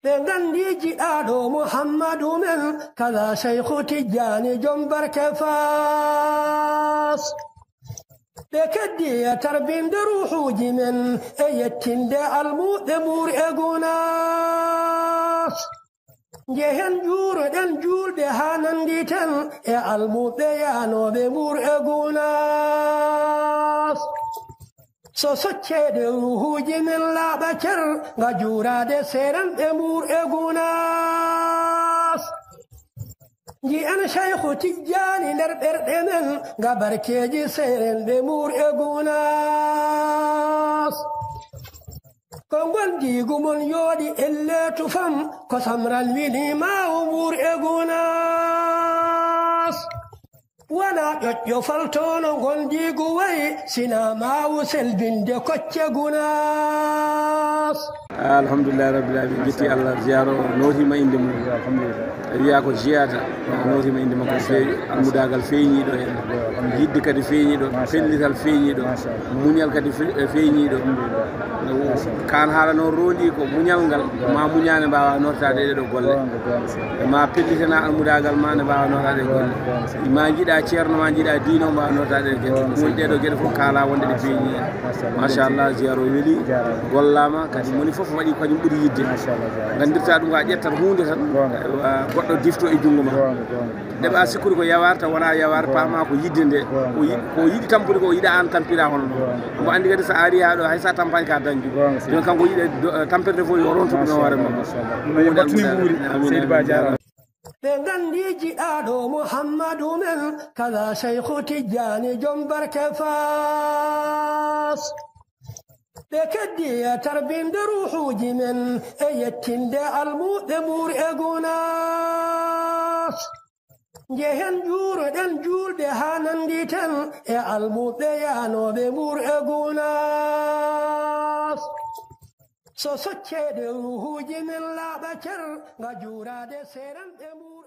بغندي جئادو محمد من كذا شيخ تجاني جنبر كفاس بكدي تربين دروحو جمن ايتين دي الموت مور اغوناس جهن جور دن جول بهانن ديتن الموت يانو بمور اغوناس سوسوچه de ruhuji min laɓacer nga jurade seranɓe murɗe gunas ji an shaykhu tijjani nder ɓerɗe men nga barkeji serenɓe murɗe gunas ko gondigumon yooɗi elletu fam ko samran winimawo murɗe gunas wana ƴoƴƴo faltono gondigu wayi sina mawu selbinde kocce gunas alhamdulillah rabbil alamin jetti allah ziyaro notima inde mum wiya ko jiyata notima inde makko feewi almudagal feeñiɗo hen yidde kadi feeñiɗo pellital feeñiɗo muñal kadi feeñiɗo kan haala noon rondi ko muñal ngal ma muñane mbawa nortade ɗeɗo golle ma pellitana almudagal ma ne mbawa nortade golle ma jiiɗa ceerno ma jiiɗa diino mbawa nortade ɗe gueɗe woni ɗeɗo gueɗe fof kala wonde ɗe feeñi hen machallah ziyaro weeli gollama kadi moni foof waɗi kañum ɓuuri yidde gandirta ɗum ko a ƴettat hunde tan goɗɗo difto e junggo ma ɗeɓa sikkude ko yawarta wona yawar pama ko yidde nde ko yiɗi tampude ko yiɗa an tampira hono noon mo andi kadi sa ari ha ɗo hay sa tampagne ka dañju ɗum kanko yiɗe tampirde fof yo rontude no hoore mum seydi ba jarama بغندي جئادو محمد من كذا شيخ تجاني جنبر كفاس بكدي تربين دروحو جمن ايتين دي الموت مور اغوناس جهن جور دن جول بهانن ديتن الموت يانو بمور اغوناس سوسوچه de ruhuji min laɓacer nga jurade seranɓe mur